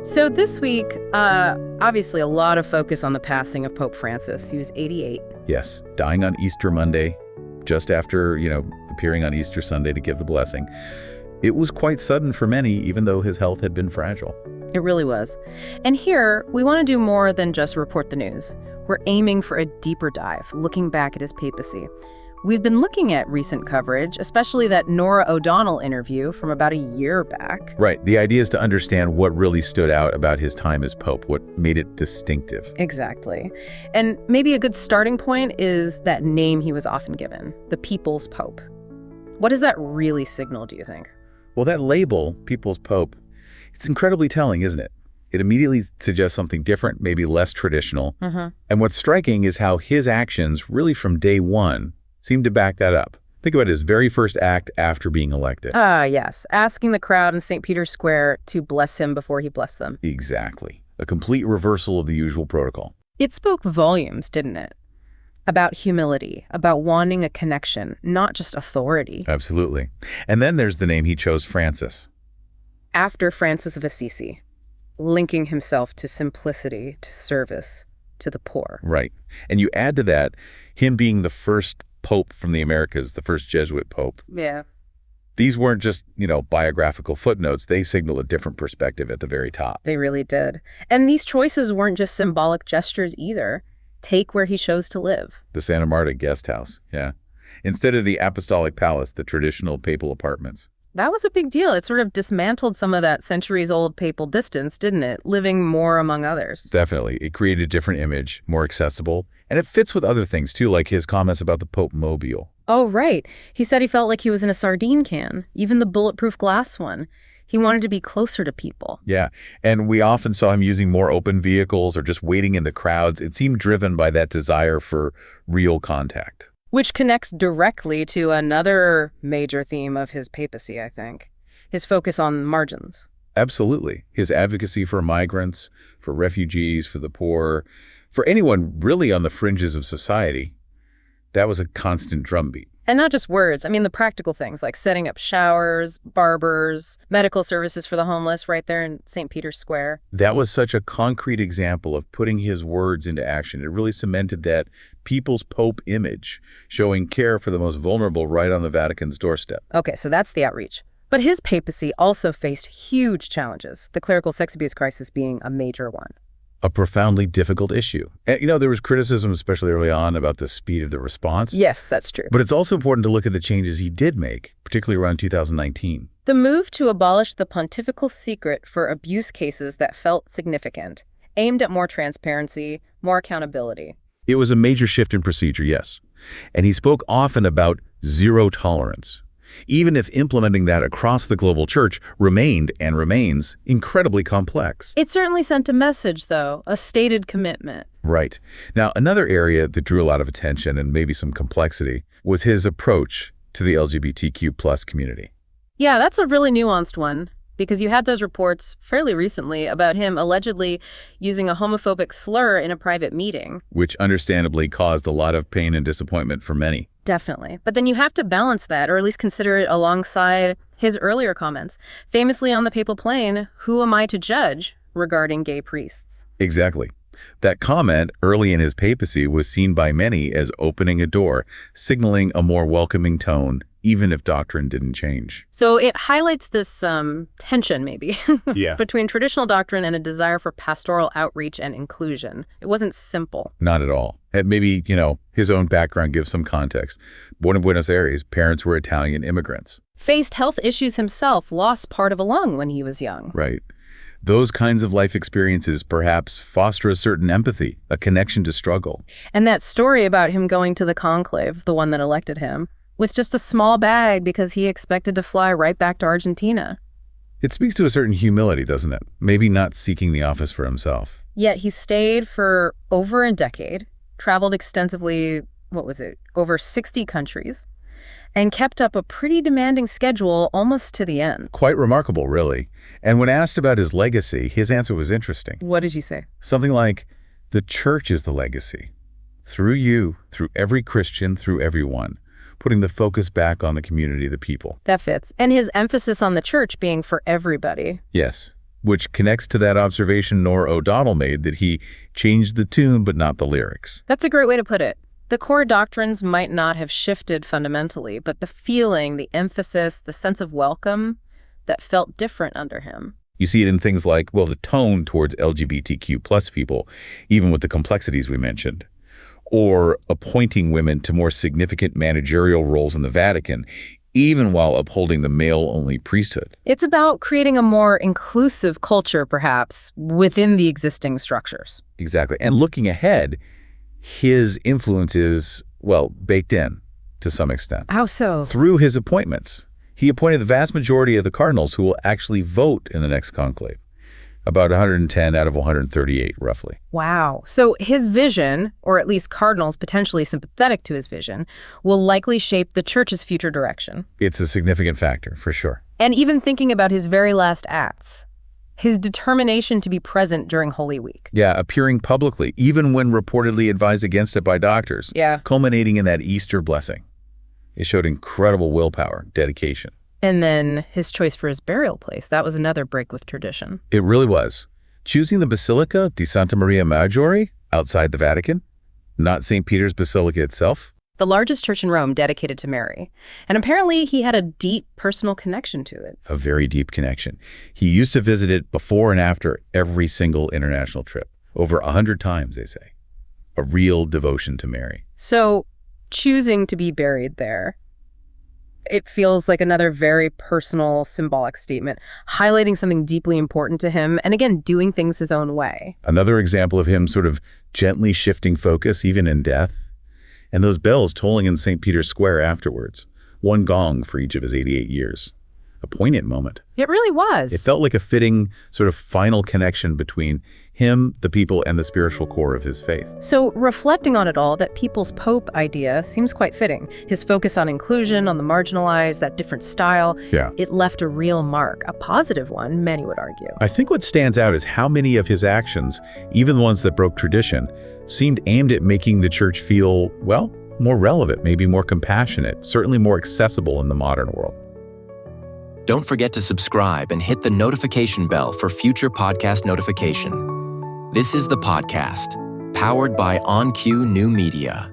So this week, obviously a lot of focus on the passing of Pope Francis. He was 88. Yes, dying on Easter Monday, just after, appearing on Easter Sunday to give the blessing. It was quite sudden for many, even though his health had been fragile. It really was. And here, we want to do more than just report the news. We're aiming for a deeper dive, looking back at his papacy. We've been looking at recent coverage, especially that Norah O'Donnell interview from about a year back. Right. The idea is to understand what really stood out about his time as Pope, what made it distinctive. Exactly. And maybe a good starting point is that name he was often given, the People's Pope. What does that really signal, do you think? Well, that label, People's Pope, it's incredibly telling, isn't it? It immediately suggests something different, maybe less traditional. And what's striking is how his actions, really from day one, seemed to back that up. Think about his very first act after being elected. Yes. Asking the crowd in St. Peter's Square to bless him before he blessed them. Exactly. A complete reversal of the usual protocol. It spoke volumes, didn't it? About humility, about wanting a connection, not just authority. Absolutely. And then there's the name he chose, Francis. After Francis of Assisi, linking himself to simplicity, to service, to the poor. Right. And you add to that him being the first Pope from the Americas, the first Jesuit Pope. Yeah. These weren't just, biographical footnotes. They signal a different perspective at the very top. They really did. And these choices weren't just symbolic gestures either. Take where he chose to live. The Santa Marta guest house, yeah. Instead of the Apostolic Palace, the traditional papal apartments. That was a big deal. It sort of dismantled some of that centuries-old papal distance, didn't it? Living more among others. Definitely. It created a different image, more accessible. And it fits with other things, too, like his comments about the Pope Mobile. Oh, right. He said he felt like he was in a sardine can, even the bulletproof glass one. He wanted to be closer to people. Yeah, and we often saw him using more open vehicles or just waiting in the crowds. It seemed driven by that desire for real contact. Which connects directly to another major theme of his papacy, I think. His focus on margins. Absolutely. His advocacy for migrants, for refugees, for the poor, for anyone really on the fringes of society. That was a constant drumbeat. And not just words. I mean, the practical things like setting up showers, barbers, medical services for the homeless right there in St. Peter's Square. That was such a concrete example of putting his words into action. It really cemented that People's Pope image, showing care for the most vulnerable right on the Vatican's doorstep. Okay, so that's the outreach. But his papacy also faced huge challenges, the clerical sex abuse crisis being a major one. A profoundly difficult issue. And, there was criticism, especially early on, about the speed of the response. Yes, that's true. But it's also important to look at the changes he did make, particularly around 2019. The move to abolish the pontifical secret for abuse cases that felt significant, aimed at more transparency, more accountability. It was a major shift in procedure, yes. And he spoke often about zero tolerance, even if implementing that across the global church remained and remains incredibly complex. It certainly sent a message, though, a stated commitment. Right. Now, another area that drew a lot of attention and maybe some complexity was his approach to the LGBTQ+ community. Yeah, that's a really nuanced one, because you had those reports fairly recently about him allegedly using a homophobic slur in a private meeting. Which understandably caused a lot of pain and disappointment for many. Definitely. But then you have to balance that, or at least consider it alongside his earlier comments. Famously on the papal plane, who am I to judge regarding gay priests? Exactly. That comment early in his papacy was seen by many as opening a door, signaling a more welcoming tone, even if doctrine didn't change. So it highlights this tension, maybe, Yeah. between traditional doctrine and a desire for pastoral outreach and inclusion. It wasn't simple. Not at all. And maybe, his own background gives some context. Born in Buenos Aires, parents were Italian immigrants. Faced health issues himself, lost part of a lung when he was young. Right. Those kinds of life experiences perhaps foster a certain empathy, a connection to struggle. And that story about him going to the conclave, the one that elected him, with just a small bag because he expected to fly right back to Argentina. It speaks to a certain humility, doesn't it? Maybe not seeking the office for himself. Yet he stayed for over a decade, traveled extensively, over 60 countries, and kept up a pretty demanding schedule almost to the end. Quite remarkable, really. And when asked about his legacy, his answer was interesting. What did he say? Something like, the church is the legacy. Through you, through every Christian, through everyone. Putting the focus back on the community, the people. That fits. And his emphasis on the church being for everybody. Yes. which connects to that observation Nora O'Donnell made that he changed the tune but not the lyrics. That's a great way to put it. The core doctrines might not have shifted fundamentally, but the feeling, the emphasis, the sense of welcome that felt different under him. You see it in things like, well, the tone towards LGBTQ plus people, even with the complexities we mentioned, or appointing women to more significant managerial roles in the Vatican, even while upholding the male-only priesthood. It's about creating a more inclusive culture, perhaps, within the existing structures. Exactly. And looking ahead, his influence is, well, baked in to some extent. How so? Through his appointments. He appointed the vast majority of the cardinals who will actually vote in the next conclave. About 110 out of 138, roughly. Wow. So his vision, or at least cardinals potentially sympathetic to his vision, will likely shape the church's future direction. It's a significant factor, for sure. And even thinking about his very last acts, his determination to be present during Holy Week. Yeah, appearing publicly, even when reportedly advised against it by doctors. Yeah. Culminating in that Easter blessing. It showed incredible willpower, dedication. And then his choice for his burial place. That was another break with tradition. It really was. Choosing the Basilica di Santa Maria Maggiore outside the Vatican, not St. Peter's Basilica itself. The largest church in Rome dedicated to Mary. And apparently he had a deep personal connection to it. A very deep connection. He used to visit it before and after every single international trip. Over 100 times, they say. A real devotion to Mary. So choosing to be buried there, it feels like another very personal, symbolic statement, highlighting something deeply important to him, and again, doing things his own way. Another example of him sort of gently shifting focus, even in death. And those bells tolling in St. Peter's Square afterwards. One gong for each of his 88 years. A poignant moment. It really was. It felt like a fitting sort of final connection between him, the people, and the spiritual core of his faith. So reflecting on it all, that people's pope idea seems quite fitting. His focus on inclusion, on the marginalized, that different style, Yeah. It left a real mark, a positive one, many would argue. I think what stands out is how many of his actions, even the ones that broke tradition, seemed aimed at making the church feel, well, more relevant, maybe more compassionate, certainly more accessible in the modern world. Don't forget to subscribe and hit the notification bell for future podcast notification. This is The Podcast, powered by OnCue New Media.